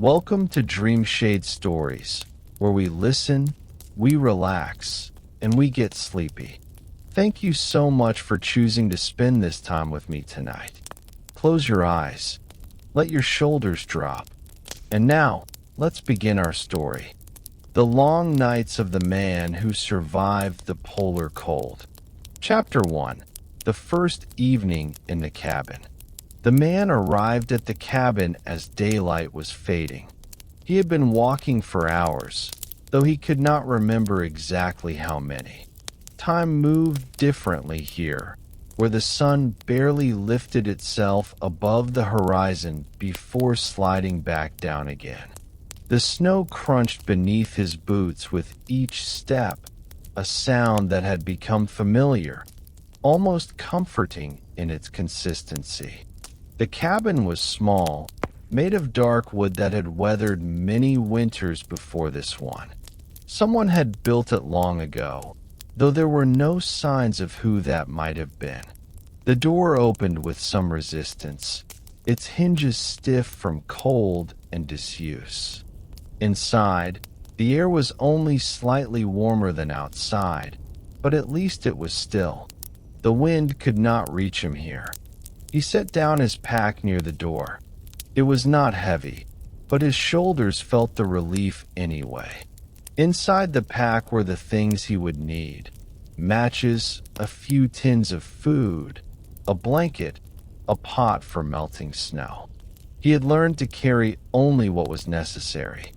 Welcome to Dreamshade Stories, where we listen, we relax, and we get sleepy. Thank you so much for choosing to spend this time with me tonight. Close your eyes, let your shoulders drop, and now, let's begin our story. The Long Nights of the Man Who Survived the Polar Cold. Chapter 1. The First Evening in the Cabin. The man arrived at the cabin as daylight was fading. He had been walking for hours, though he could not remember exactly how many. Time moved differently here, where the sun barely lifted itself above the horizon before sliding back down again. The snow crunched beneath his boots with each step, a sound that had become familiar, almost comforting in its consistency. The cabin was small, made of dark wood that had weathered many winters before this one. Someone had built it long ago, though there were no signs of who that might have been. The door opened with some resistance, its hinges stiff from cold and disuse. Inside, the air was only slightly warmer than outside, but at least it was still. The wind could not reach him here. He set down his pack near the door. It was not heavy, but his shoulders felt the relief anyway. Inside the pack were the things he would need: matches, a few tins of food, a blanket, a pot for melting snow. He had learned to carry only what was necessary.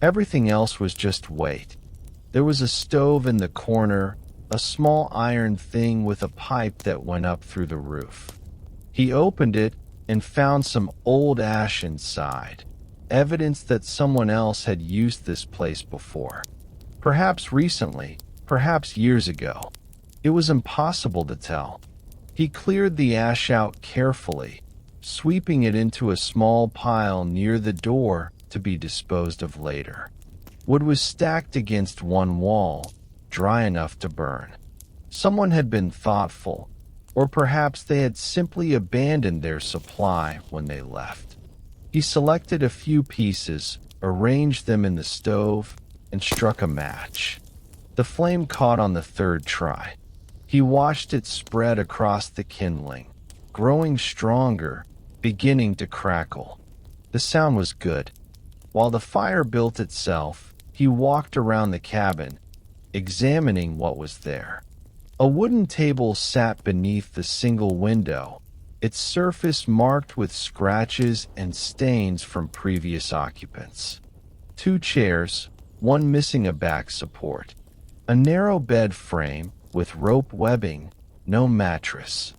Everything else was just weight. There was a stove in the corner, a small iron thing with a pipe that went up through the roof. He opened it and found some old ash inside, evidence that someone else had used this place before. Perhaps recently, perhaps years ago. It was impossible to tell. He cleared the ash out carefully, sweeping it into a small pile near the door to be disposed of later. Wood was stacked against one wall, dry enough to burn. Someone had been thoughtful, or perhaps they had simply abandoned their supply when they left. He selected a few pieces, arranged them in the stove, and struck a match. The flame caught on the third try. He watched it spread across the kindling, growing stronger, beginning to crackle. The sound was good. While the fire built itself, he walked around the cabin, examining what was there. A wooden table sat beneath the single window, its surface marked with scratches and stains from previous occupants. Two chairs, one missing a back support. A narrow bed frame with rope webbing, no mattress.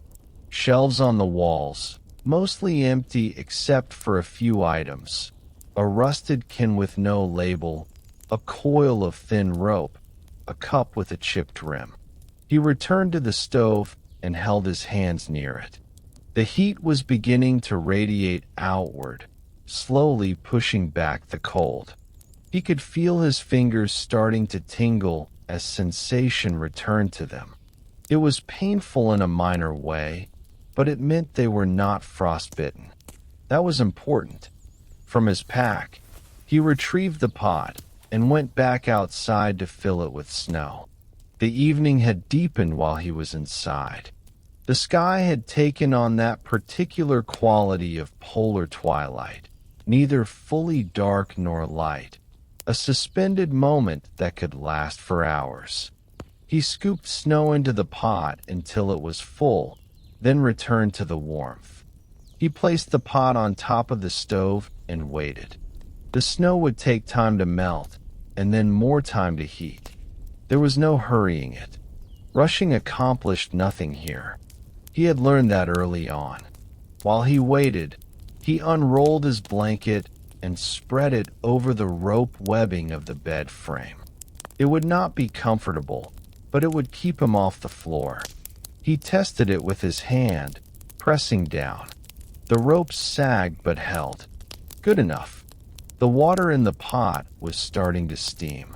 Shelves on the walls, mostly empty except for a few items. A rusted can with no label, a coil of thin rope, a cup with a chipped rim. He returned to the stove and held his hands near it. The heat was beginning to radiate outward, slowly pushing back the cold. He could feel his fingers starting to tingle as sensation returned to them. It was painful in a minor way, but it meant they were not frostbitten. That was important. From his pack, he retrieved the pot and went back outside to fill it with snow. The evening had deepened while he was inside. The sky had taken on that particular quality of polar twilight, neither fully dark nor light, a suspended moment that could last for hours. He scooped snow into the pot until it was full, then returned to the warmth. He placed the pot on top of the stove and waited. The snow would take time to melt, and then more time to heat. There was no hurrying it. Rushing accomplished nothing here. He had learned that early on. While he waited, he unrolled his blanket and spread it over the rope webbing of the bed frame. It would not be comfortable, but it would keep him off the floor. He tested it with his hand, pressing down. The rope sagged but held. Good enough. The water in the pot was starting to steam.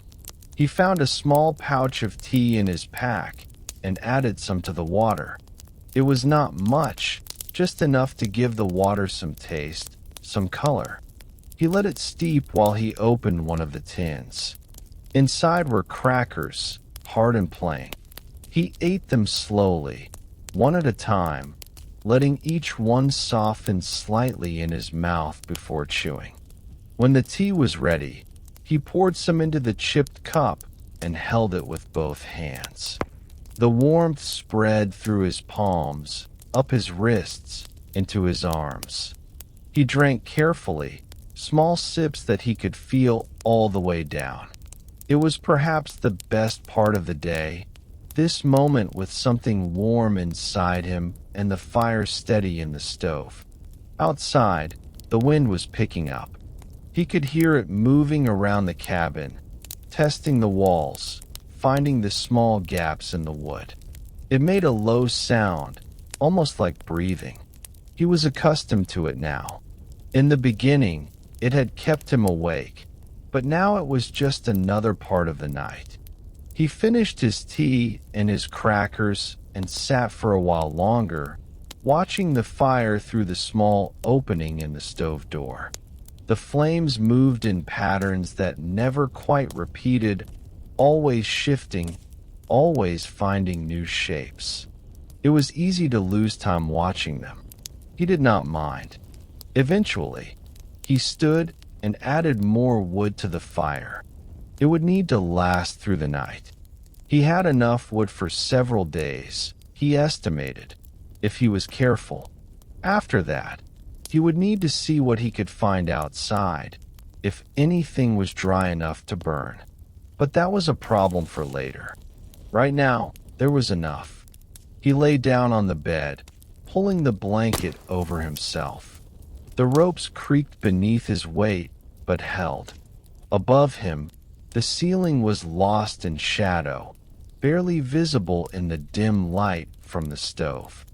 He found a small pouch of tea in his pack and added some to the water. It was not much, just enough to give the water some taste, some color. He let it steep while he opened one of the tins. Inside were crackers, hard and plain. He ate them slowly, one at a time, letting each one soften slightly in his mouth before chewing. When the tea was ready, he poured some into the chipped cup and held it with both hands. The warmth spread through his palms, up his wrists, into his arms. He drank carefully, small sips that he could feel all the way down. It was perhaps the best part of the day, this moment with something warm inside him and the fire steady in the stove. Outside, the wind was picking up. He could hear it moving around the cabin, testing the walls, finding the small gaps in the wood. It made a low sound, almost like breathing. He was accustomed to it now. In the beginning, it had kept him awake, but now it was just another part of the night. He finished his tea and his crackers and sat for a while longer, watching the fire through the small opening in the stove door. The flames moved in patterns that never quite repeated, always shifting, always finding new shapes. It was easy to lose time watching them. He did not mind. Eventually, he stood and added more wood to the fire. It would need to last through the night. He had enough wood for several days, he estimated, if he was careful. After that, he would need to see what he could find outside, if anything was dry enough to burn. But that was a problem for later. Right now, there was enough. He lay down on the bed, pulling the blanket over himself. The ropes creaked beneath his weight, but held. Above him, the ceiling was lost in shadow, barely visible in the dim light from the stove.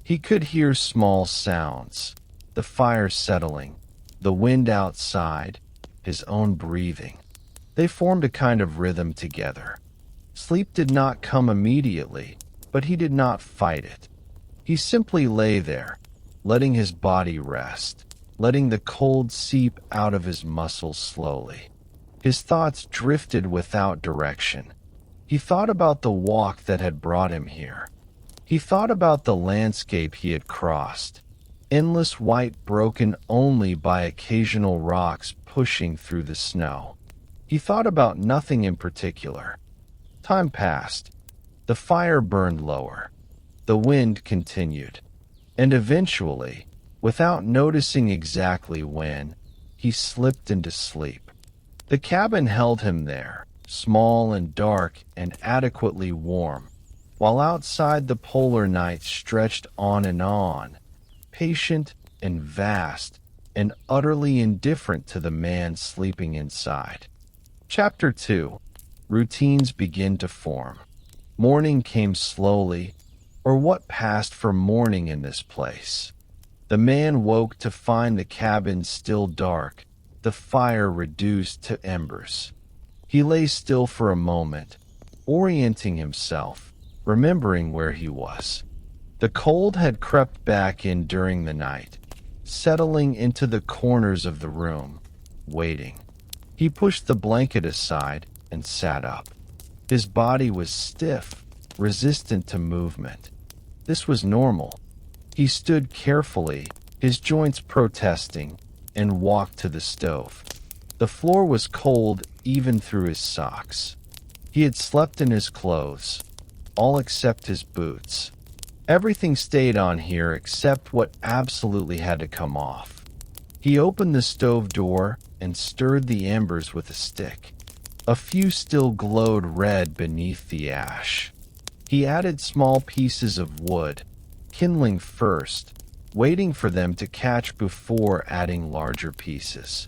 He could hear small sounds, the fire settling, the wind outside, his own breathing. They formed a kind of rhythm together. Sleep did not come immediately, but he did not fight it. He simply lay there, letting his body rest, letting the cold seep out of his muscles slowly. His thoughts drifted without direction. He thought about the walk that had brought him here. He thought about the landscape he had crossed, endless white broken only by occasional rocks pushing through the snow. He thought about nothing in particular. Time passed. The fire burned lower. The wind continued. And eventually, without noticing exactly when, he slipped into sleep. The cabin held him there, small and dark and adequately warm, while outside the polar night stretched on, patient and vast and utterly indifferent to the man sleeping inside. Chapter 2. Routines begin to form. Morning came slowly, or what passed for morning in this place. The man woke to find the cabin still dark, the fire reduced to embers. He lay still for a moment, orienting himself, remembering where he was. The cold had crept back in during the night, settling into the corners of the room, waiting. He pushed the blanket aside and sat up. His body was stiff, resistant to movement. This was normal. He stood carefully, his joints protesting, and walked to the stove. The floor was cold even through his socks. He had slept in his clothes, all except his boots. Everything stayed on here except what absolutely had to come off. He opened the stove door and stirred the embers with a stick. A few still glowed red beneath the ash. He added small pieces of wood, kindling first, waiting for them to catch before adding larger pieces.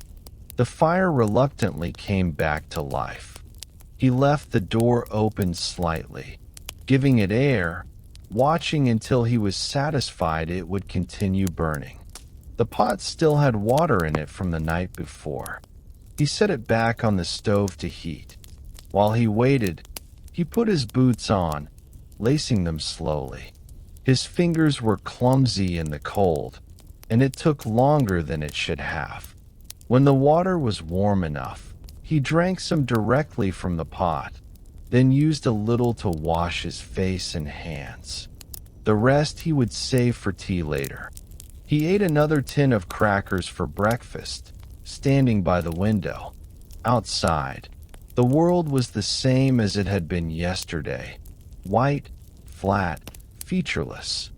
The fire reluctantly came back to life. He left the door open slightly, giving it air, watching until he was satisfied it would continue burning. The pot still had water in it from the night before. He set it back on the stove to heat. While he waited, he put his boots on, lacing them slowly. His fingers were clumsy in the cold, and it took longer than it should have. When the water was warm enough, he drank some directly from the pot, then used a little to wash his face and hands. The rest he would save for tea later. He ate another tin of crackers for breakfast, standing by the window. Outside, the world was the same as it had been yesterday. White, flat, featureless.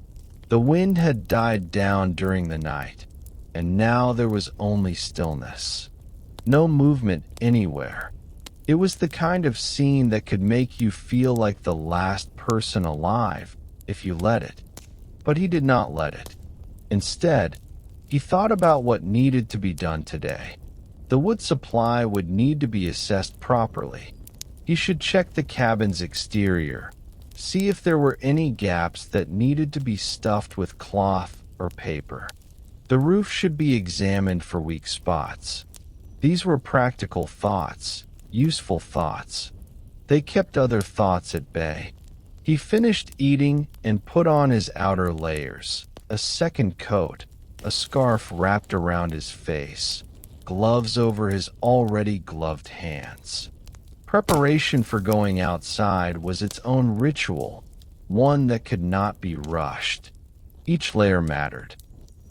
The wind had died down during the night, and now there was only stillness. No movement anywhere. It was the kind of scene that could make you feel like the last person alive if you let it. But he did not let it. Instead, he thought about what needed to be done today. The wood supply would need to be assessed properly. He should check the cabin's exterior, see if there were any gaps that needed to be stuffed with cloth or paper. The roof should be examined for weak spots. These were practical thoughts, useful thoughts. They kept other thoughts at bay. He finished eating and put on his outer layers, a second coat, a scarf wrapped around his face, gloves over his already gloved hands. Preparation for going outside was its own ritual, one that could not be rushed. Each layer mattered.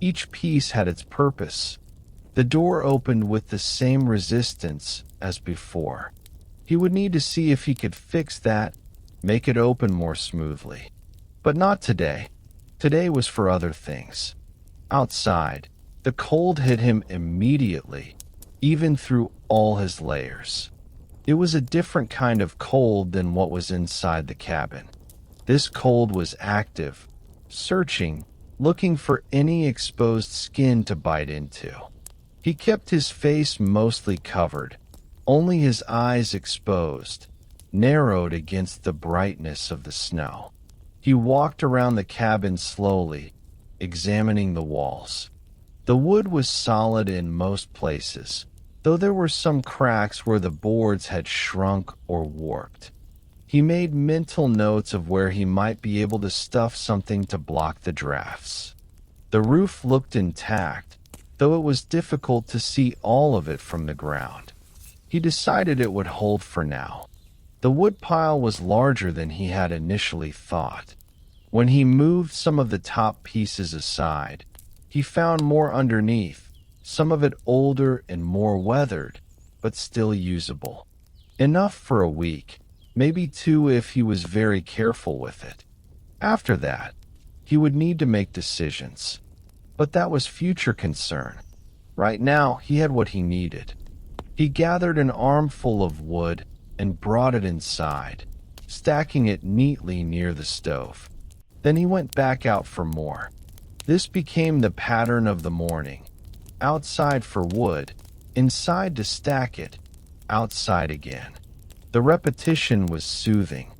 Each piece had its purpose. The door opened with the same resistance as before. He would need to see if he could fix that, make it open more smoothly. But not today. Today was for other things. Outside, the cold hit him immediately, even through all his layers. It was a different kind of cold than what was inside the cabin. This cold was active, searching, looking for any exposed skin to bite into. He kept his face mostly covered, only his eyes exposed, narrowed against the brightness of the snow. He walked around the cabin slowly, examining the walls. The wood was solid in most places, though there were some cracks where the boards had shrunk or warped. He made mental notes of where he might be able to stuff something to block the drafts. The roof looked intact, though it was difficult to see all of it from the ground. He decided it would hold for now. The wood pile was larger than he had initially thought. When he moved some of the top pieces aside, he found more underneath, some of it older and more weathered, but still usable. Enough for a week, maybe two if he was very careful with it. After that, he would need to make decisions. But that was future concern. Right now, he had what he needed. He gathered an armful of wood and brought it inside, stacking it neatly near the stove. Then he went back out for more. This became the pattern of the morning. Outside for wood, inside to stack it, outside again. The repetition was soothing.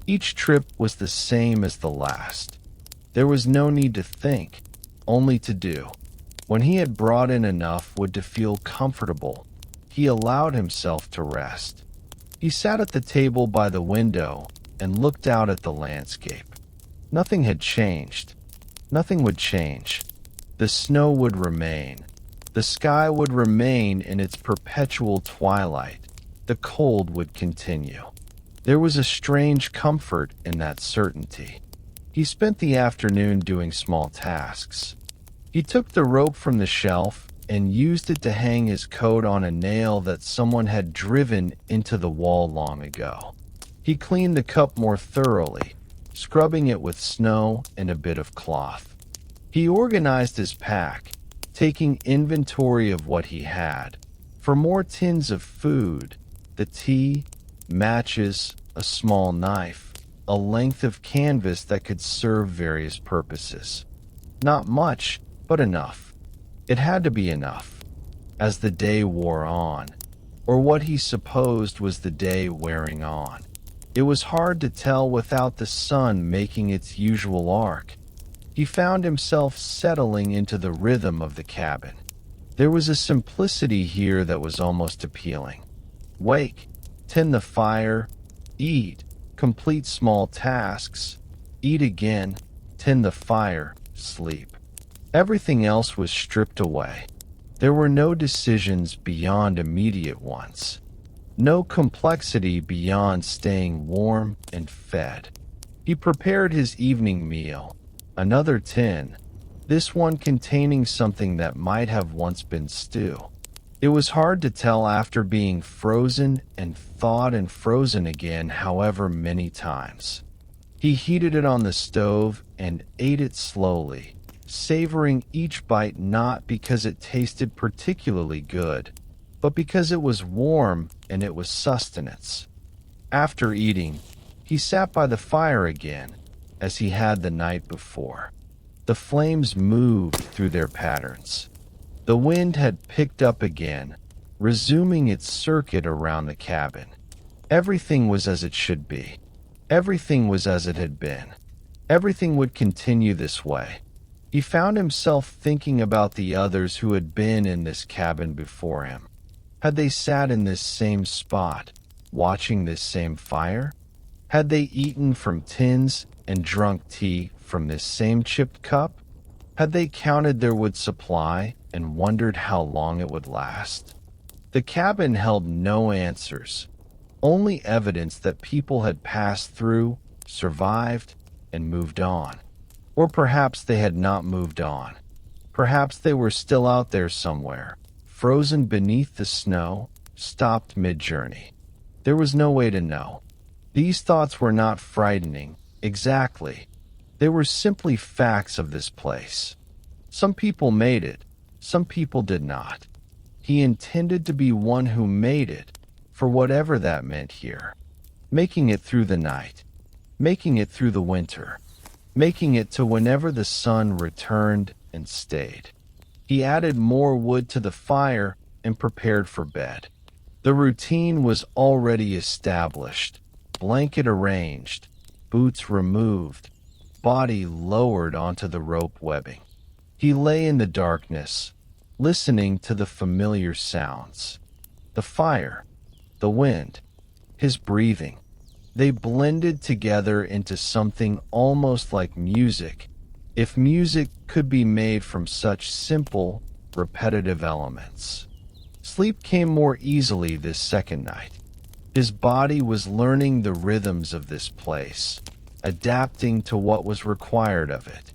Each trip was the same as the last. There was no need to think, only to do. When he had brought in enough wood to feel comfortable, he allowed himself to rest. He sat at the table by the window and looked out at the landscape. Nothing had changed. Nothing would change. The snow would remain. The sky would remain in its perpetual twilight. The cold would continue. There was a strange comfort in that certainty. He spent the afternoon doing small tasks. He took the rope from the shelf and used it to hang his coat on a nail that someone had driven into the wall long ago. He cleaned the cup more thoroughly, scrubbing it with snow and a bit of cloth. He organized his pack, taking inventory of what he had. For more tins of food, the tea, matches, a small knife, a length of canvas that could serve various purposes. Not much, but enough. It had to be enough. As the day wore on, or what he supposed was the day wearing on, it was hard to tell without the sun making its usual arc. He found himself settling into the rhythm of the cabin. There was a simplicity here that was almost appealing. Wake, tend the fire, eat, complete small tasks, eat again, tend the fire, sleep. Everything else was stripped away. There were no decisions beyond immediate ones, no complexity beyond staying warm and fed. He prepared his evening meal, another tin, this one containing something that might have once been stew. It was hard to tell after being frozen and thawed and frozen again however many times. He heated it on the stove and ate it slowly, savoring each bite not because it tasted particularly good, but because it was warm and it was sustenance. After eating, he sat by the fire again, as he had the night before. The flames moved through their patterns. The wind had picked up again, resuming its circuit around the cabin. Everything was as it should be. Everything was as it had been. Everything would continue this way. He found himself thinking about the others who had been in this cabin before him. Had they sat in this same spot, watching this same fire? Had they eaten from tins and drunk tea from this same chipped cup? Had they counted their wood supply and wondered how long it would last? The cabin held no answers, only evidence that people had passed through, survived, and moved on. Or perhaps they had not moved on. Perhaps they were still out there somewhere, frozen beneath the snow, stopped mid-journey. There was no way to know. These thoughts were not frightening, exactly. They were simply facts of this place. Some people made it, some people did not. He intended to be one who made it, for whatever that meant here. Making it through the night, making it through the winter, making it to whenever the sun returned and stayed. He added more wood to the fire and prepared for bed. The routine was already established, blanket arranged, boots removed, body lowered onto the rope webbing. He lay in the darkness, listening to the familiar sounds. The fire, the wind, his breathing. They blended together into something almost like music, if music could be made from such simple, repetitive elements. Sleep came more easily this second night. His body was learning the rhythms of this place, adapting to what was required of it.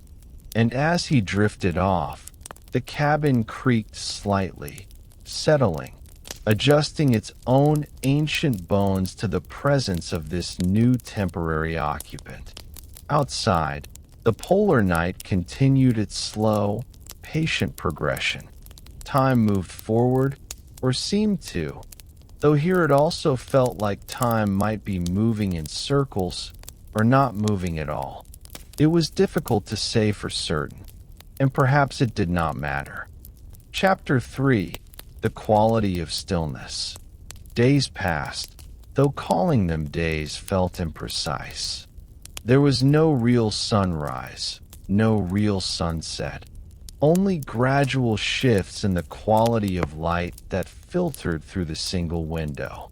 And as he drifted off, the cabin creaked slightly, settling, adjusting its own ancient bones to the presence of this new temporary occupant. Outside, the polar night continued its slow, patient progression. Time moved forward, or seemed to, though here it also felt like time might be moving in circles or not moving at all. It was difficult to say for certain, and perhaps it did not matter. Chapter 3: The Quality of Stillness. Days passed, though calling them days felt imprecise. There was no real sunrise, no real sunset, only gradual shifts in the quality of light that filtered through the single window.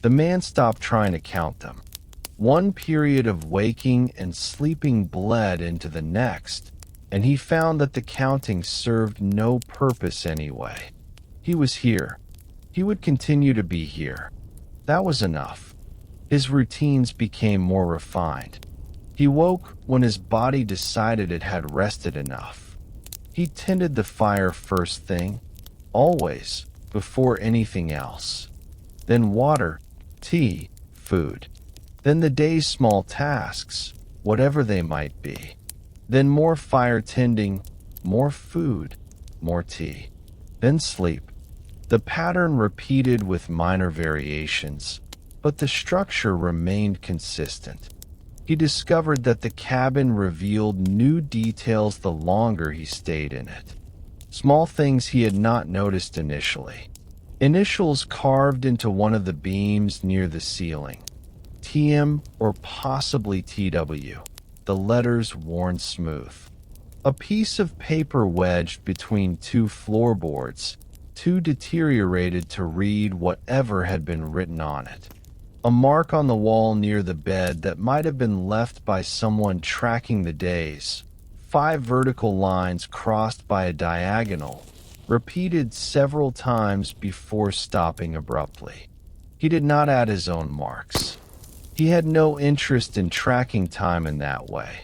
The man stopped trying to count them. One period of waking and sleeping bled into the next, and he found that the counting served no purpose anyway. He was here. He would continue to be here. That was enough. His routines became more refined. He woke when his body decided it had rested enough. He tended the fire first thing, always, before anything else. Then water, tea, food. Then the day's small tasks, whatever they might be. Then more fire tending, more food, more tea. Then sleep. The pattern repeated with minor variations, but the structure remained consistent. He discovered that the cabin revealed new details the longer he stayed in it. Small things he had not noticed initially. Initials carved into one of the beams near the ceiling. TM or possibly TW, the letters worn smooth. A piece of paper wedged between two floorboards, too deteriorated to read whatever had been written on it. A mark on the wall near the bed that might have been left by someone tracking the days. 5 vertical lines crossed by a diagonal, repeated several times before stopping abruptly. He did not add his own marks. He had no interest in tracking time in that way.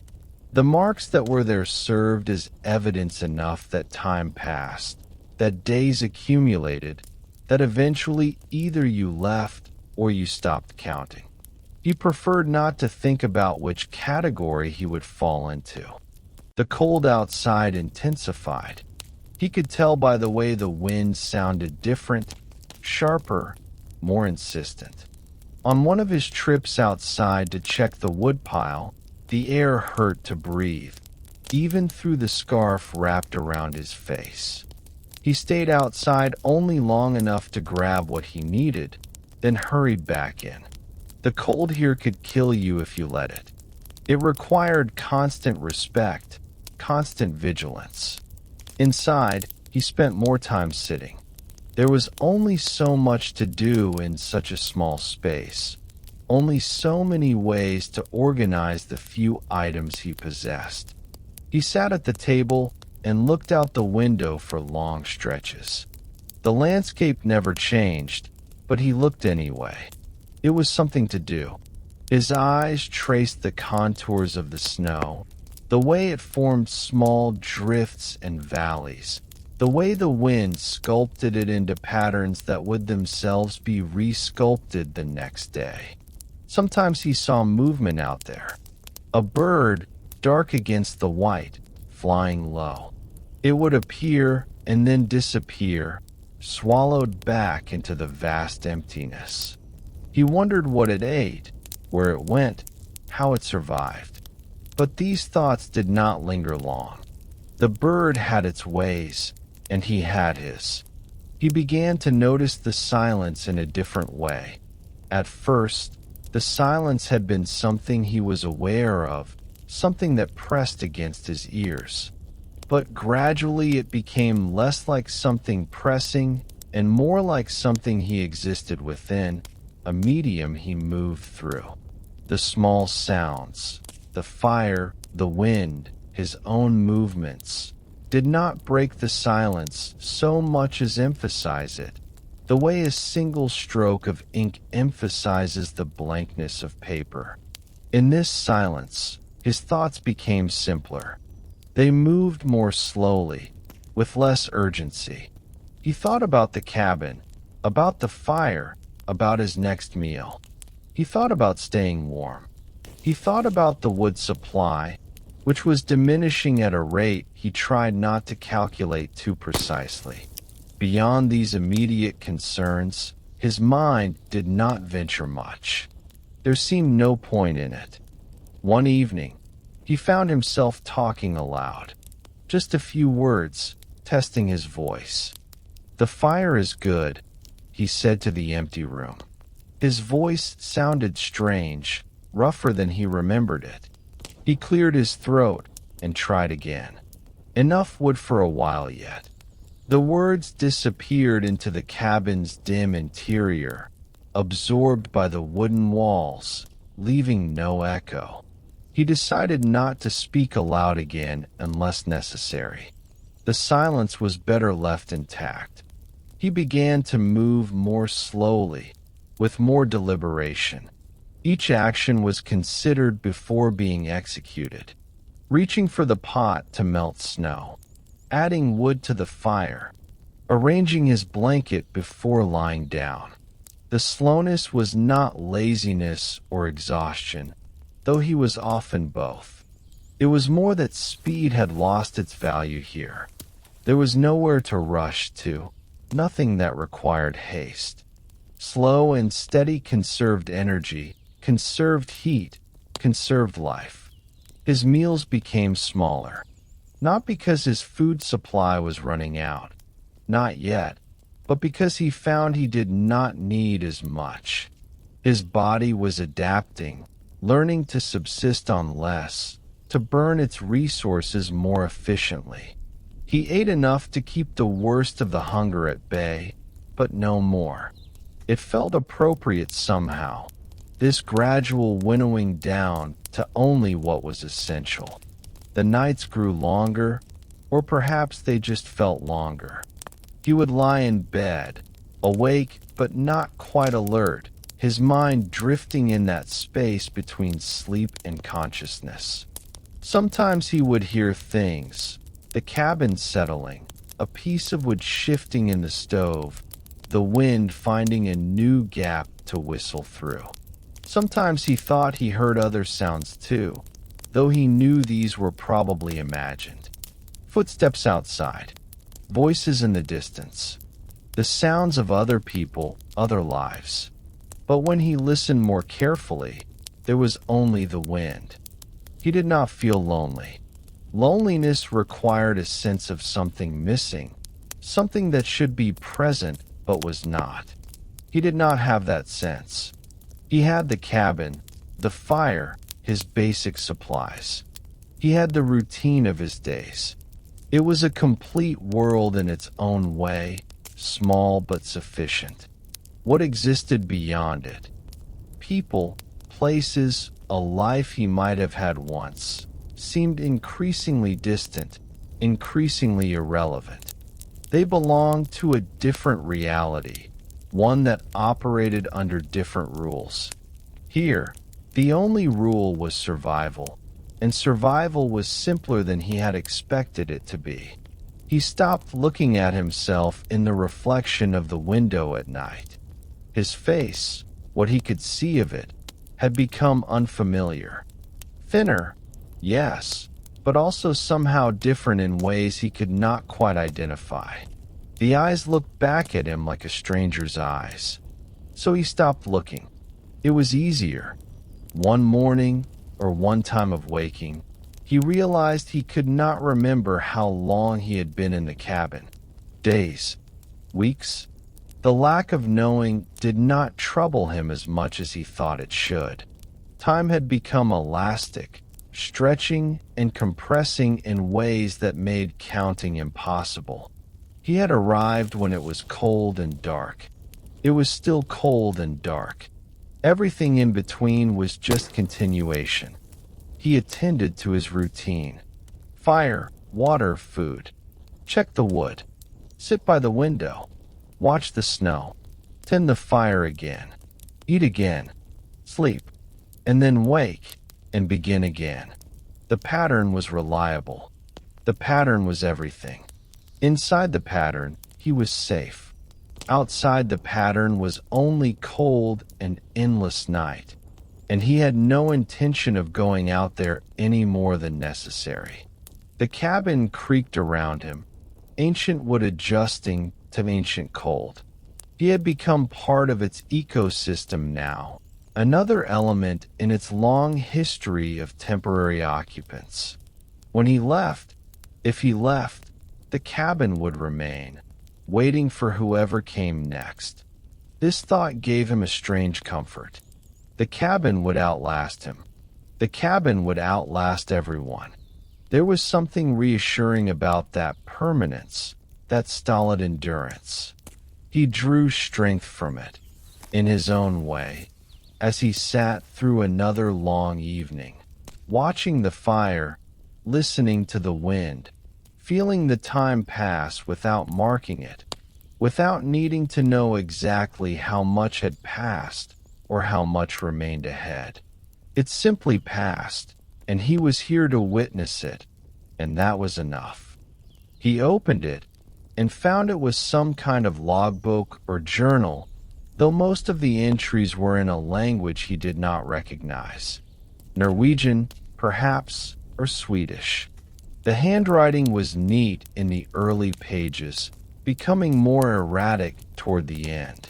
The marks that were there served as evidence enough that time passed, that days accumulated, that eventually either you left or you stopped counting. He preferred not to think about which category he would fall into. The cold outside intensified. He could tell by the way the wind sounded different, sharper, more insistent. On one of his trips outside to check the woodpile, the air hurt to breathe, even through the scarf wrapped around his face. He stayed outside only long enough to grab what he needed, then hurried back in. The cold here could kill you if you let it. It required constant respect, constant vigilance. Inside, he spent more time sitting. There was only so much to do in such a small space, only so many ways to organize the few items he possessed. He sat at the table and looked out the window for long stretches. The landscape never changed, but he looked anyway. It was something to do. His eyes traced the contours of the snow, the way it formed small drifts and valleys, the way the wind sculpted it into patterns that would themselves be re-sculpted the next day. Sometimes he saw movement out there. A bird, dark against the white, flying low. It would appear and then disappear, swallowed back into the vast emptiness. He wondered what it ate, where it went, how it survived. But these thoughts did not linger long. The bird had its ways, and he had his. He began to notice the silence in a different way. At first, the silence had been something he was aware of, something that pressed against his ears. But gradually it became less like something pressing and more like something he existed within, a medium he moved through. The small sounds, the fire, the wind, his own movements, did not break the silence so much as emphasize it, the way a single stroke of ink emphasizes the blankness of paper. In this silence, his thoughts became simpler. They moved more slowly, with less urgency. He thought about the cabin, about the fire, about his next meal. He thought about staying warm. He thought about the wood supply, which was diminishing at a rate he tried not to calculate too precisely. Beyond these immediate concerns, his mind did not venture much. There seemed no point in it. One evening, he found himself talking aloud. Just a few words, testing his voice. "The fire is good," he said to the empty room. His voice sounded strange, rougher than he remembered it. He cleared his throat and tried again. Enough wood for a while yet. The words disappeared into the cabin's dim interior, absorbed by the wooden walls, leaving no echo. He decided not to speak aloud again unless necessary. The silence was better left intact. He began to move more slowly, with more deliberation. Each action was considered before being executed. Reaching for the pot to melt snow, adding wood to the fire, arranging his blanket before lying down. The slowness was not laziness or exhaustion, though he was often both. It was more that speed had lost its value here. There was nowhere to rush to, nothing that required haste. Slow and steady conserved energy, conserved heat, conserved life. His meals became smaller, not because his food supply was running out, not yet, but because he found he did not need as much. His body was adapting, learning to subsist on less, to burn its resources more efficiently. He ate enough to keep the worst of the hunger at bay, but no more. It felt appropriate somehow, this gradual winnowing down to only what was essential. The nights grew longer, or perhaps they just felt longer. He would lie in bed, awake but not quite alert, his mind drifting in that space between sleep and consciousness. Sometimes he would hear things, the cabin settling, a piece of wood shifting in the stove, the wind finding a new gap to whistle through. Sometimes he thought he heard other sounds too, though he knew these were probably imagined. Footsteps outside, voices in the distance, the sounds of other people, other lives. But when he listened more carefully, there was only the wind. He did not feel lonely. Loneliness required a sense of something missing, something that should be present but was not. He did not have that sense. He had the cabin, the fire, his basic supplies. He had the routine of his days. It was a complete world in its own way, small but sufficient. What existed beyond it? People, places, a life he might have had once, seemed increasingly distant, increasingly irrelevant. They belonged to a different reality, one that operated under different rules. Here, the only rule was survival, and survival was simpler than he had expected it to be. He stopped looking at himself in the reflection of the window at night. His face, what he could see of it, had become unfamiliar. Thinner, yes, but also somehow different in ways he could not quite identify. The eyes looked back at him like a stranger's eyes. So he stopped looking. It was easier. One morning, or one time of waking, he realized he could not remember how long he had been in the cabin. Days, weeks. The lack of knowing did not trouble him as much as he thought it should. Time had become elastic, stretching and compressing in ways that made counting impossible. He had arrived when it was cold and dark. It was still cold and dark. Everything in between was just continuation. He attended to his routine. Fire, water, food. Check the wood. Sit by the window. Watch the snow. Tend the fire again. Eat again. Sleep. And then wake and begin again. The pattern was reliable. The pattern was everything. Inside the pattern, he was safe. Outside the pattern was only cold and endless night, and he had no intention of going out there any more than necessary. The cabin creaked around him, ancient wood adjusting to ancient cold. He had become part of its ecosystem now, another element in its long history of temporary occupants. When he left, if he left, the cabin would remain, waiting for whoever came next. This thought gave him a strange comfort. The cabin would outlast him. The cabin would outlast everyone. There was something reassuring about that permanence, that stolid endurance. He drew strength from it, in his own way, as he sat through another long evening, watching the fire, listening to the wind, feeling the time pass without marking it, without needing to know exactly how much had passed or how much remained ahead. It simply passed, and he was here to witness it, and that was enough. He opened it and found it was some kind of logbook or journal, though most of the entries were in a language he did not recognize. Norwegian, perhaps, or Swedish. The handwriting was neat in the early pages, becoming more erratic toward the end.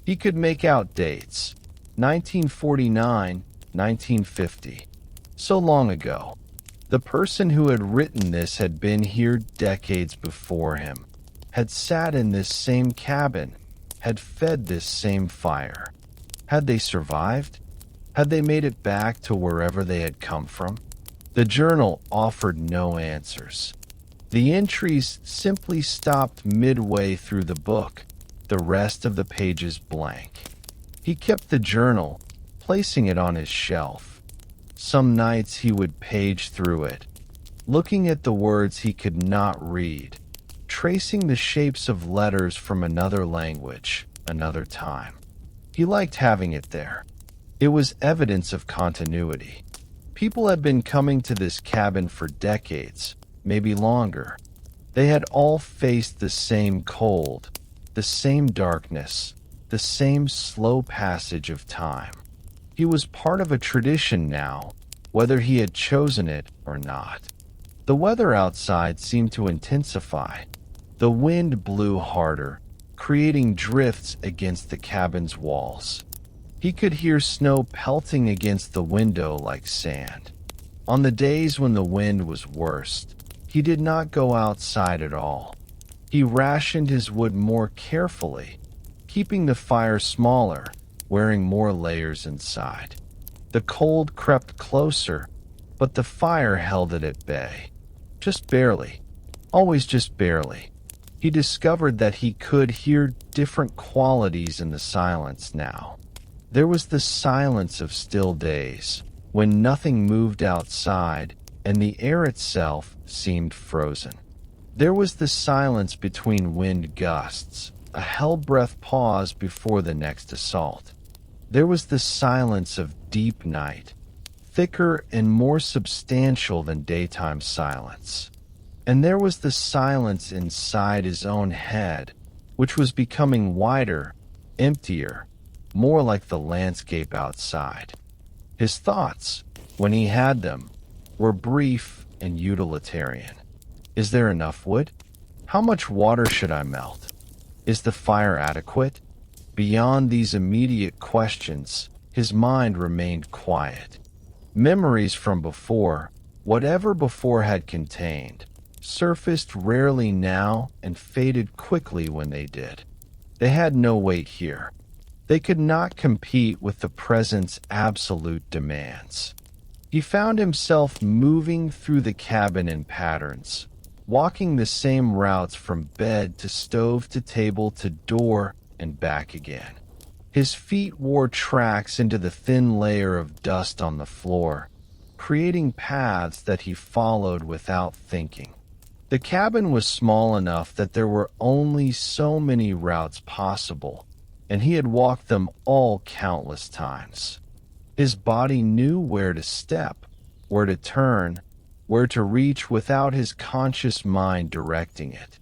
He could make out dates, 1949, 1950. So long ago. The person who had written this had been here decades before him, had sat in this same cabin, had fed this same fire. Had they survived? Had they made it back to wherever they had come from? The journal offered no answers. The entries simply stopped midway through the book, the rest of the pages blank. He kept the journal, placing it on his shelf. Some nights he would page through it, looking at the words he could not read, tracing the shapes of letters from another language, another time. He liked having it there. It was evidence of continuity. People had been coming to this cabin for decades, maybe longer. They had all faced the same cold, the same darkness, the same slow passage of time. He was part of a tradition now, whether he had chosen it or not. The weather outside seemed to intensify. The wind blew harder, creating drifts against the cabin's walls. He could hear snow pelting against the window like sand. On the days when the wind was worst, he did not go outside at all. He rationed his wood more carefully, keeping the fire smaller, wearing more layers inside. The cold crept closer, but the fire held it at bay. Just barely. Always just barely. He discovered that he could hear different qualities in the silence now. There was the silence of still days, when nothing moved outside and the air itself seemed frozen. There was the silence between wind gusts, a hell-breath pause before the next assault. There was the silence of deep night, thicker and more substantial than daytime silence. And there was the silence inside his own head, which was becoming wider, emptier, more like the landscape outside. His thoughts, when he had them, were brief and utilitarian. Is there enough wood? How much water should I melt? Is the fire adequate? Beyond these immediate questions, his mind remained quiet. Memories from before, whatever before had contained, surfaced rarely now and faded quickly when they did. They had no weight here. They could not compete with the present's absolute demands. He found himself moving through the cabin in patterns, walking the same routes from bed to stove to table to door and back again. His feet wore tracks into the thin layer of dust on the floor, creating paths that he followed without thinking. The cabin was small enough that there were only so many routes possible, and he had walked them all countless times. His body knew where to step, where to turn, where to reach without his conscious mind directing it.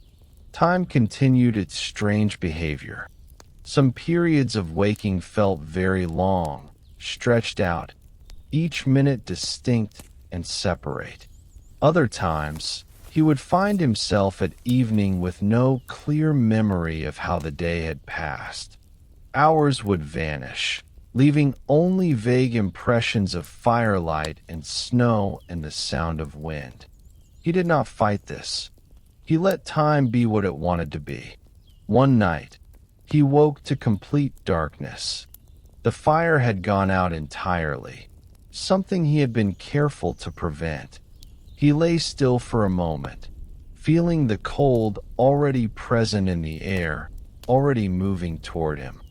Time continued its strange behavior. Some periods of waking felt very long, stretched out, each minute distinct and separate. Other times, he would find himself at evening with no clear memory of how the day had passed. Hours would vanish, leaving only vague impressions of firelight and snow and the sound of wind. He did not fight this. He let time be what it wanted to be. One night, he woke to complete darkness. The fire had gone out entirely, something he had been careful to prevent. He lay still for a moment, feeling the cold already present in the air, already moving toward him.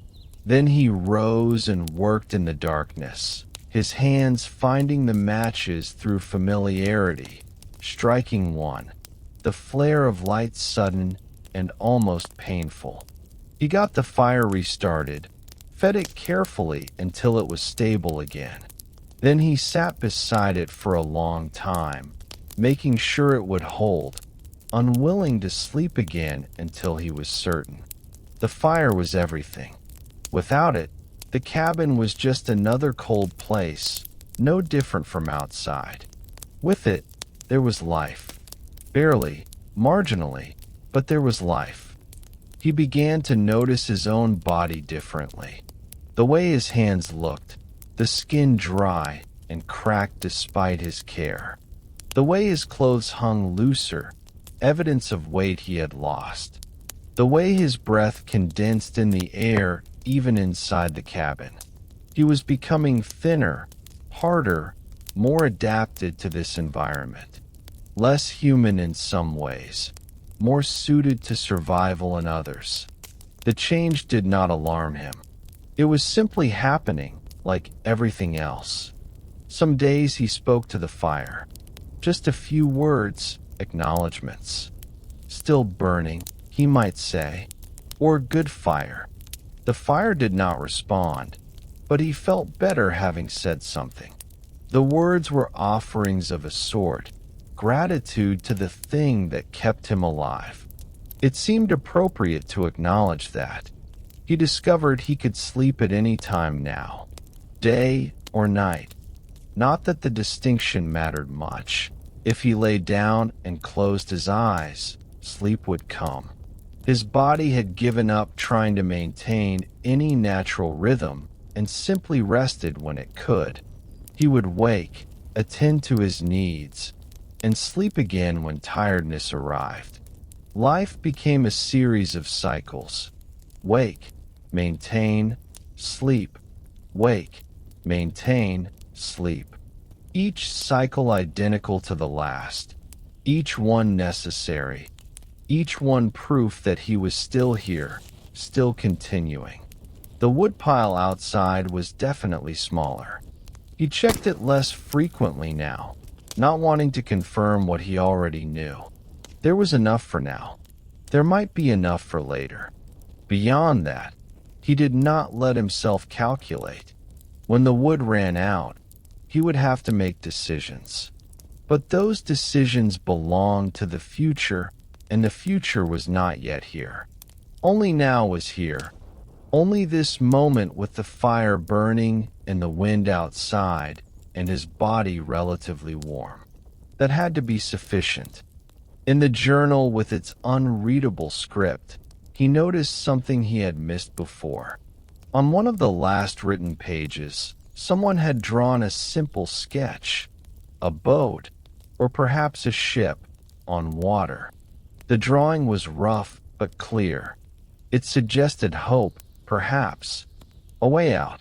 Then he rose and worked in the darkness, his hands finding the matches through familiarity, striking one, the flare of light sudden and almost painful. He got the fire restarted, fed it carefully until it was stable again. Then he sat beside it for a long time, making sure it would hold, unwilling to sleep again until he was certain. The fire was everything. Without it, the cabin was just another cold place, no different from outside. With it, there was life. Barely, marginally, but there was life. He began to notice his own body differently. The way his hands looked, the skin dry and cracked despite his care. The way his clothes hung looser, evidence of weight he had lost. The way his breath condensed in the air even inside the cabin. He was becoming thinner, harder, more adapted to this environment. Less human in some ways, more suited to survival in others. The change did not alarm him. It was simply happening, like everything else. Some days he spoke to the fire. Just a few words, acknowledgments. still burning, he might say, or good fire. The fire did not respond, but he felt better having said something. The words were offerings of a sort, gratitude to the thing that kept him alive. It seemed appropriate to acknowledge that. He discovered he could sleep at any time now, day or night. Not that the distinction mattered much. If he lay down and closed his eyes, sleep would come. His body had given up trying to maintain any natural rhythm and simply rested when it could. He would wake, attend to his needs, and sleep again when tiredness arrived. Life became a series of cycles. Wake, maintain, sleep. Wake, maintain, sleep. Each cycle identical to the last. Each one necessary. Each one proof that he was still here, still continuing. The woodpile outside was definitely smaller. He checked it less frequently now, not wanting to confirm what he already knew. There was enough for now. There might be enough for later. Beyond that, he did not let himself calculate. When the wood ran out, he would have to make decisions. But those decisions belonged to the future, and the future was not yet here. Only now was here. Only this moment with the fire burning and the wind outside and his body relatively warm. That had to be sufficient. In the journal with its unreadable script, he noticed something he had missed before. On one of the last written pages, someone had drawn a simple sketch, a boat, or perhaps a ship, on water. The drawing was rough but clear. It suggested hope, perhaps, a way out,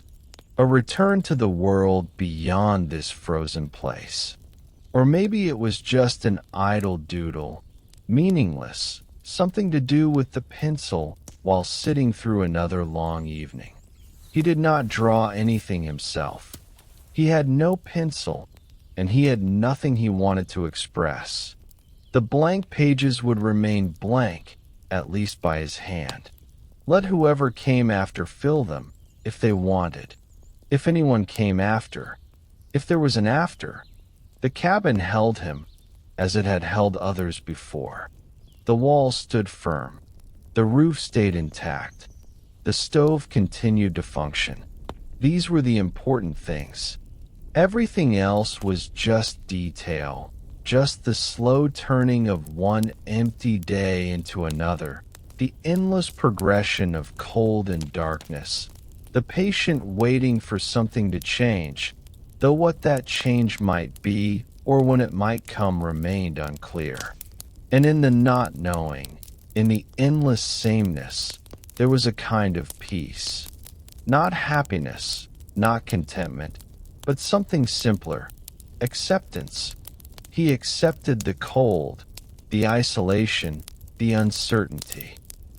a return to the world beyond this frozen place. Or maybe it was just an idle doodle, meaningless, something to do with the pencil while sitting through another long evening. He did not draw anything himself. He had no pencil, and he had nothing he wanted to express. The blank pages would remain blank, at least by his hand. Let whoever came after fill them, if they wanted. If anyone came after. If there was an after. The cabin held him, as it had held others before. The walls stood firm. The roof stayed intact. The stove continued to function. These were the important things. Everything else was just detail, just the slow turning of one empty day into another, the endless progression of cold and darkness, the patient waiting for something to change, though what that change might be or when it might come remained unclear. And in the not knowing, in the endless sameness, there was a kind of peace. Not happiness, not contentment, but something simpler, acceptance. He accepted the cold, the isolation, the uncertainty.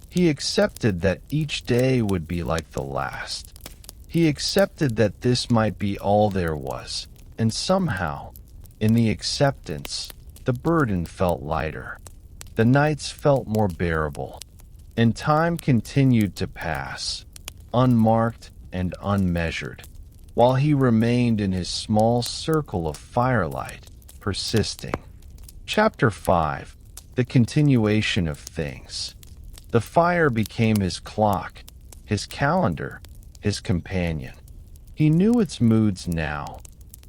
He accepted that each day would be like the last. He accepted that this might be all there was, and somehow, in the acceptance, the burden felt lighter. The nights felt more bearable, and time continued to pass, unmarked and unmeasured, while he remained in his small circle of firelight, persisting. Chapter 5. The Continuation of Things. The fire became his clock, his calendar, his companion. He knew its moods now,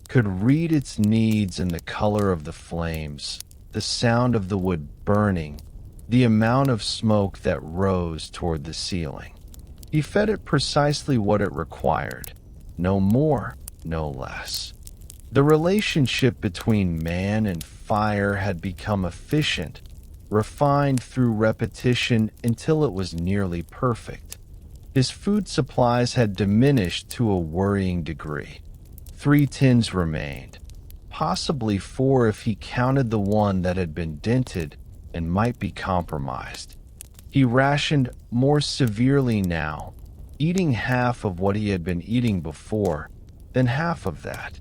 could read its needs in the color of the flames, the sound of the wood burning, the amount of smoke that rose toward the ceiling. He fed it precisely what it required, no more, no less. The relationship between man and fire had become efficient, refined through repetition until it was nearly perfect. His food supplies had diminished to a worrying degree. 3 tins remained, possibly 4 if he counted the one that had been dented and might be compromised. He rationed more severely now, eating half of what he had been eating before, then half of that.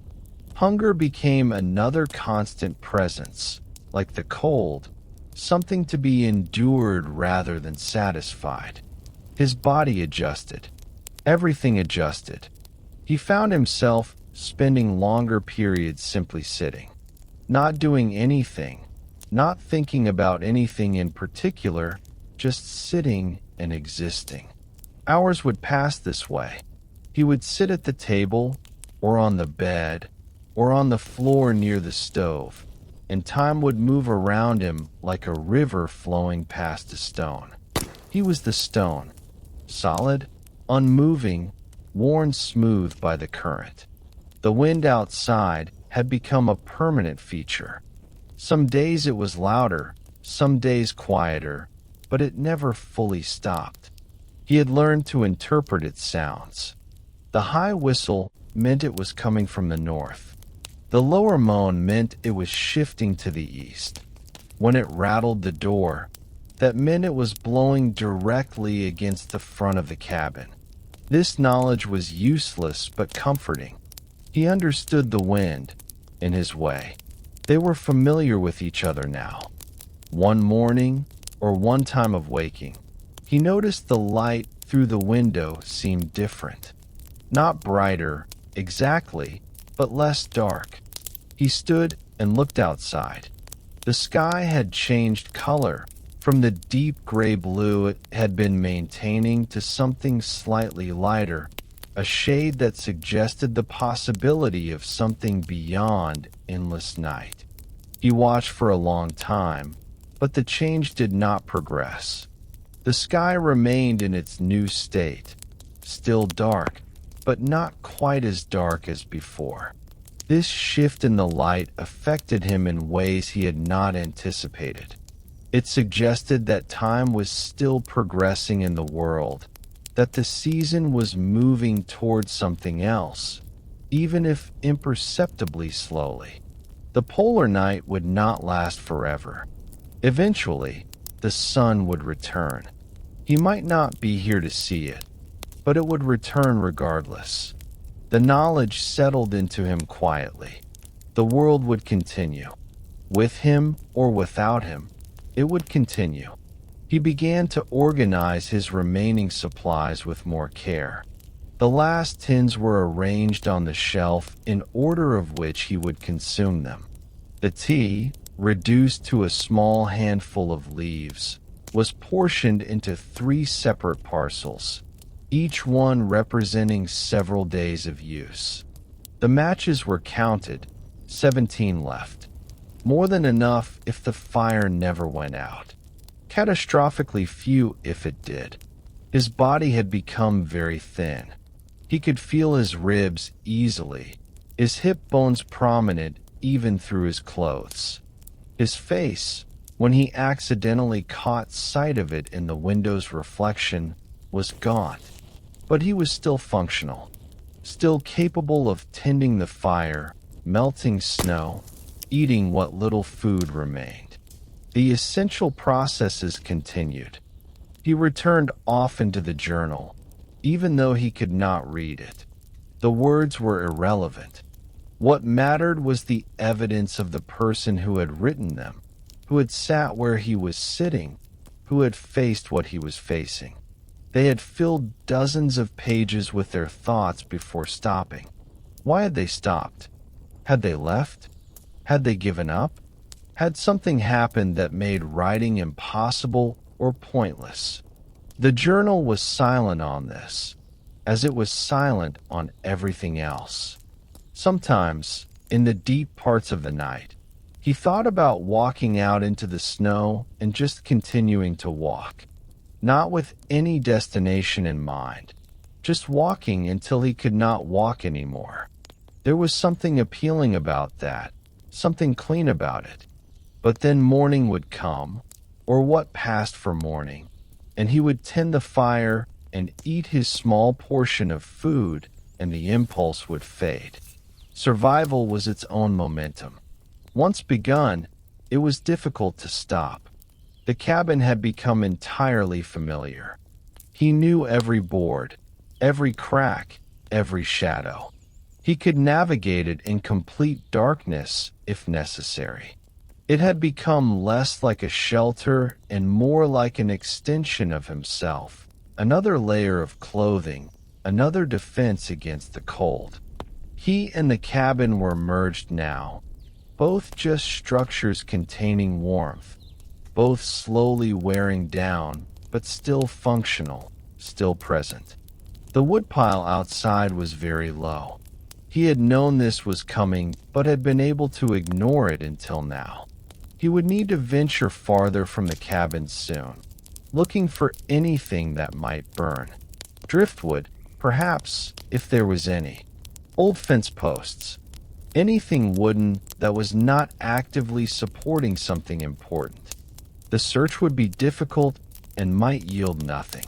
Hunger became another constant presence, like the cold, something to be endured rather than satisfied. His body adjusted. Everything adjusted. He found himself spending longer periods simply sitting, not doing anything, not thinking about anything in particular, just sitting and existing. Hours would pass this way. He would sit at the table, or on the bed, or on the floor near the stove, and time would move around him like a river flowing past a stone. He was the stone, solid, unmoving, worn smooth by the current. The wind outside had become a permanent feature. Some days it was louder, some days quieter, but it never fully stopped. He had learned to interpret its sounds. The high whistle meant it was coming from the north. The lower moan meant it was shifting to the east. When it rattled the door, that meant it was blowing directly against the front of the cabin. This knowledge was useless but comforting. He understood the wind, in his way. They were familiar with each other now. One morning, or one time of waking, he noticed the light through the window seemed different. Not brighter, exactly, but less dark. He stood and looked outside. The sky had changed color from the deep gray blue it had been maintaining to something slightly lighter, a shade that suggested the possibility of something beyond endless night. He watched for a long time, but the change did not progress. The sky remained in its new state, still dark, but not quite as dark as before. This shift in the light affected him in ways he had not anticipated. It suggested that time was still progressing in the world, that the season was moving towards something else, even if imperceptibly slowly. The polar night would not last forever. Eventually, the sun would return. He might not be here to see it, but it would return regardless. The knowledge settled into him quietly. The world would continue. With him or without him, it would continue. He began to organize his remaining supplies with more care. The last tins were arranged on the shelf in order of which he would consume them. The tea, reduced to a small handful of leaves, was portioned into 3 separate parcels, each one representing several days of use. The matches were counted, 17 left. More than enough if the fire never went out. Catastrophically few if it did. His body had become very thin. He could feel his ribs easily, his hip bones prominent even through his clothes. His face, when he accidentally caught sight of it in the window's reflection, was gaunt, but he was still functional, still capable of tending the fire, melting snow, eating what little food remained. The essential processes continued. He returned often to the journal, even though he could not read it. The words were irrelevant. What mattered was the evidence of the person who had written them, who had sat where he was sitting, who had faced what he was facing. They had filled dozens of pages with their thoughts before stopping. Why had they stopped? Had they left? Had they given up? Had something happened that made writing impossible or pointless? The journal was silent on this, as it was silent on everything else. Sometimes, in the deep parts of the night, he thought about walking out into the snow and just continuing to walk, not with any destination in mind, just walking until he could not walk anymore. There was something appealing about that, something clean about it. But then morning would come, or what passed for morning, and he would tend the fire and eat his small portion of food, and the impulse would fade. Survival was its own momentum. Once begun, it was difficult to stop. The cabin had become entirely familiar. He knew every board, every crack, every shadow. He could navigate it in complete darkness if necessary. It had become less like a shelter and more like an extension of himself. Another layer of clothing, another defense against the cold. He and the cabin were merged now, both just structures containing warmth, both slowly wearing down, but still functional, still present. The woodpile outside was very low. He had known this was coming, but had been able to ignore it until now. He would need to venture farther from the cabin soon, looking for anything that might burn. Driftwood, perhaps, if there was any. Old fence posts. Anything wooden that was not actively supporting something important. The search would be difficult and might yield nothing,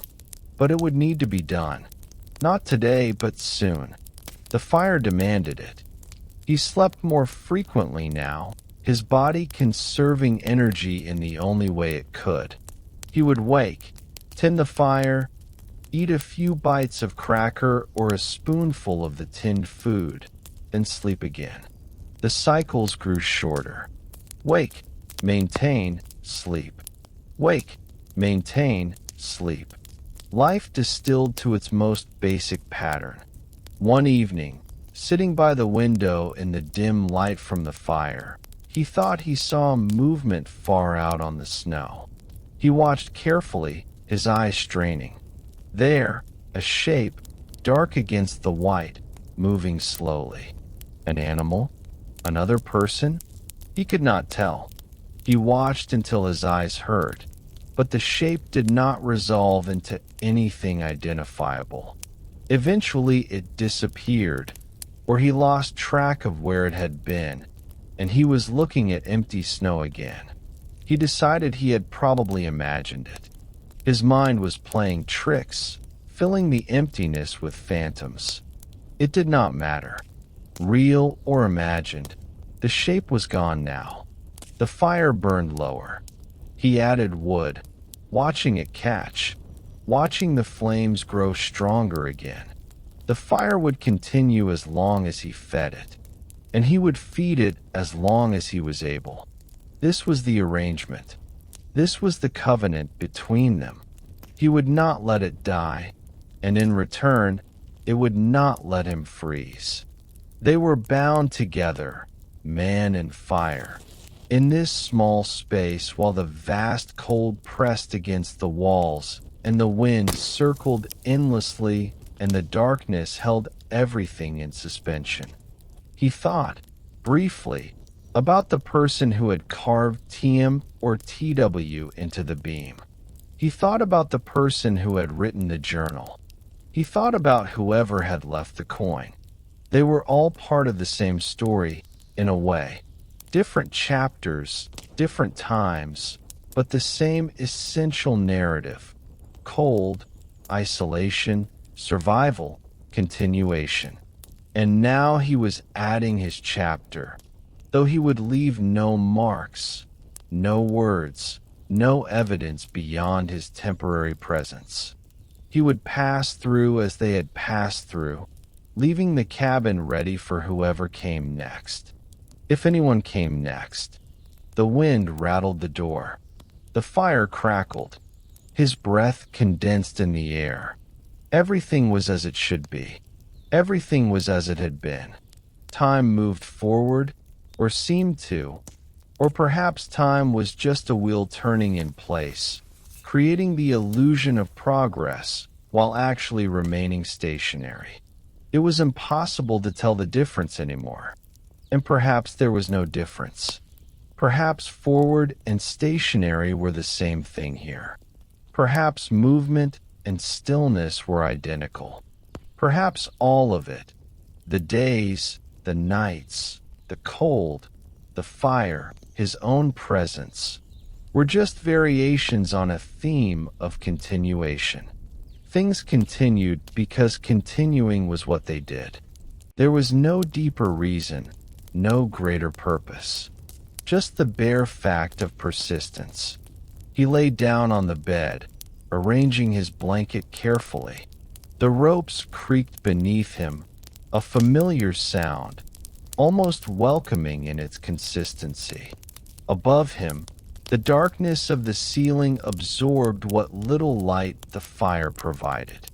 but it would need to be done. Not today, but soon. The fire demanded it. He slept more frequently now, his body conserving energy in the only way it could. He would wake, tend the fire, eat a few bites of cracker or a spoonful of the tinned food, then sleep again. The cycles grew shorter. Wake, maintain, sleep. Wake, maintain, sleep. Life distilled to its most basic pattern. One evening, sitting by the window in the dim light from the fire, he thought he saw movement far out on the snow. He watched carefully, his eyes straining. There, a shape, dark against the white, moving slowly. An animal? Another person? He could not tell. He watched until his eyes hurt, but the shape did not resolve into anything identifiable. Eventually it disappeared, or he lost track of where it had been, and he was looking at empty snow again. He decided he had probably imagined it. His mind was playing tricks, filling the emptiness with phantoms. It did not matter. Real or imagined, the shape was gone now. The fire burned lower. He added wood, watching it catch, watching the flames grow stronger again. The fire would continue as long as he fed it, and he would feed it as long as he was able. This was the arrangement. This was the covenant between them. He would not let it die, and in return, it would not let him freeze. They were bound together, man and fire, in this small space while the vast cold pressed against the walls and the wind circled endlessly and the darkness held everything in suspension. He thought, briefly, about the person who had carved TM or TW into the beam. He thought about the person who had written the journal. He thought about whoever had left the coin. They were all part of the same story, in a way. Different chapters, different times, but the same essential narrative. Cold, isolation, survival, continuation. And now he was adding his chapter, though he would leave no marks, no words, no evidence beyond his temporary presence. He would pass through as they had passed through, leaving the cabin ready for whoever came next. If anyone came next. The wind rattled the door. The fire crackled. His breath condensed in the air. Everything was as it should be. Everything was as it had been. Time moved forward, or seemed to, or perhaps time was just a wheel turning in place, creating the illusion of progress while actually remaining stationary. It was impossible to tell the difference anymore. And perhaps there was no difference. Perhaps forward and stationary were the same thing here. Perhaps movement and stillness were identical. Perhaps all of it, the days, the nights, the cold, the fire, his own presence, were just variations on a theme of continuation. Things continued because continuing was what they did. There was no deeper reason, no greater purpose. Just the bare fact of persistence. He lay down on the bed, arranging his blanket carefully. The ropes creaked beneath him, a familiar sound, almost welcoming in its consistency. Above him, the darkness of the ceiling absorbed what little light the fire provided.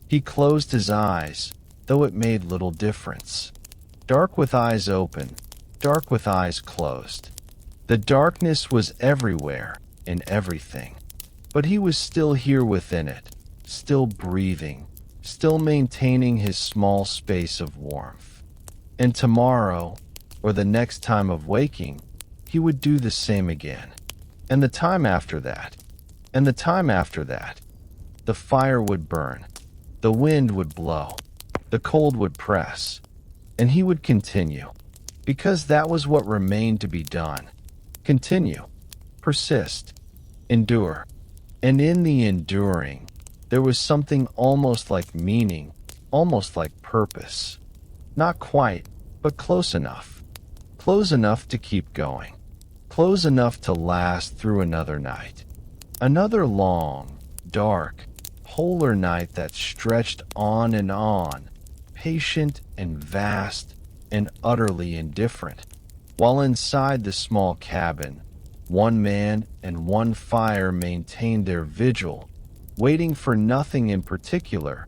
He closed his eyes, though it made little difference. Dark with eyes open, dark with eyes closed. The darkness was everywhere, in everything. But he was still here within it, still breathing, still maintaining his small space of warmth. And tomorrow, or the next time of waking, he would do the same again. And the time after that, and the time after that. The fire would burn, the wind would blow, the cold would press, and he would continue, because that was what remained to be done. Continue, persist, endure. And in the enduring, there was something almost like meaning, almost like purpose. Not quite, but close enough. Close enough to keep going. Close enough to last through another night. Another long, dark, polar night that stretched on, patient and vast and utterly indifferent. While inside the small cabin, one man and one fire maintained their vigil, waiting for nothing in particular,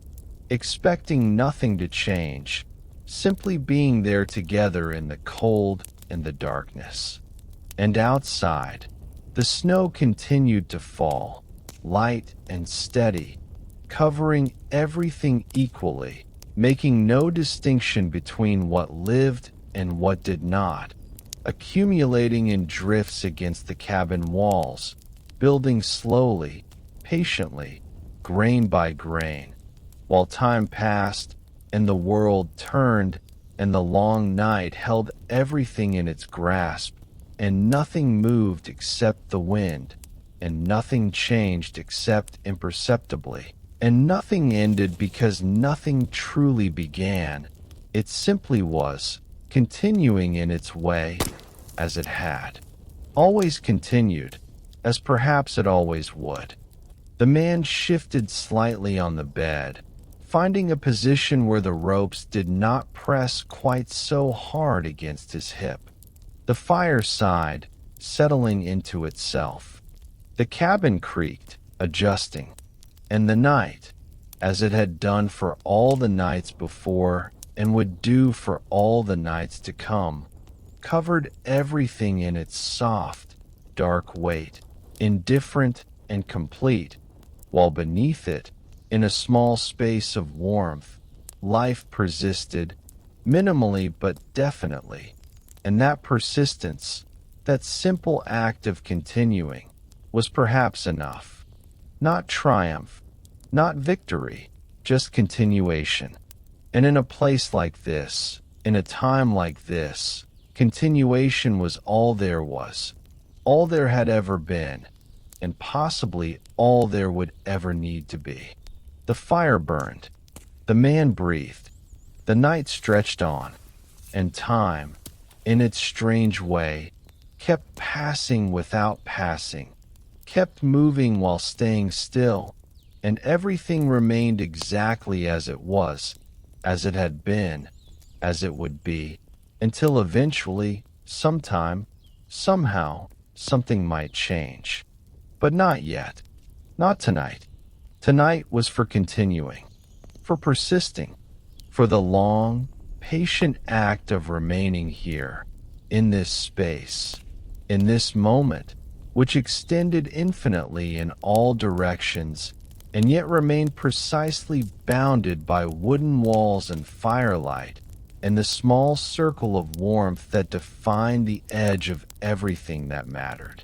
expecting nothing to change, simply being there together in the cold and the darkness. And outside, the snow continued to fall, light and steady, covering everything equally, making no distinction between what lived and what did not, accumulating in drifts against the cabin walls, building slowly, patiently, grain by grain, while time passed and the world turned and the long night held everything in its grasp, and nothing moved except the wind, and nothing changed except imperceptibly, and nothing ended because nothing truly began. It simply was, continuing in its way, as it had always continued, as perhaps it always would. The man shifted slightly on the bed, finding a position where the ropes did not press quite so hard against his hip. The fire sighed, settling into itself. The cabin creaked, adjusting, and the night, as it had done for all the nights before and would do for all the nights to come, covered everything in its soft, dark weight, indifferent and complete, while beneath it, in a small space of warmth, life persisted, minimally but definitely, and that persistence, that simple act of continuing, was perhaps enough. Not triumph, not victory, just continuation. And in a place like this, in a time like this, continuation was all there was, all there had ever been, and possibly all there would ever need to be. The fire burned, the man breathed, the night stretched on, and time, in its strange way, kept passing without passing, kept moving while staying still, and everything remained exactly as it was, as it had been, as it would be, until eventually, sometime, somehow, something might change. But not yet. Not tonight. Tonight was for continuing, for persisting, for the long, patient act of remaining here, in this space, in this moment, which extended infinitely in all directions, and yet remained precisely bounded by wooden walls and firelight, and the small circle of warmth that defined the edge of everything that mattered.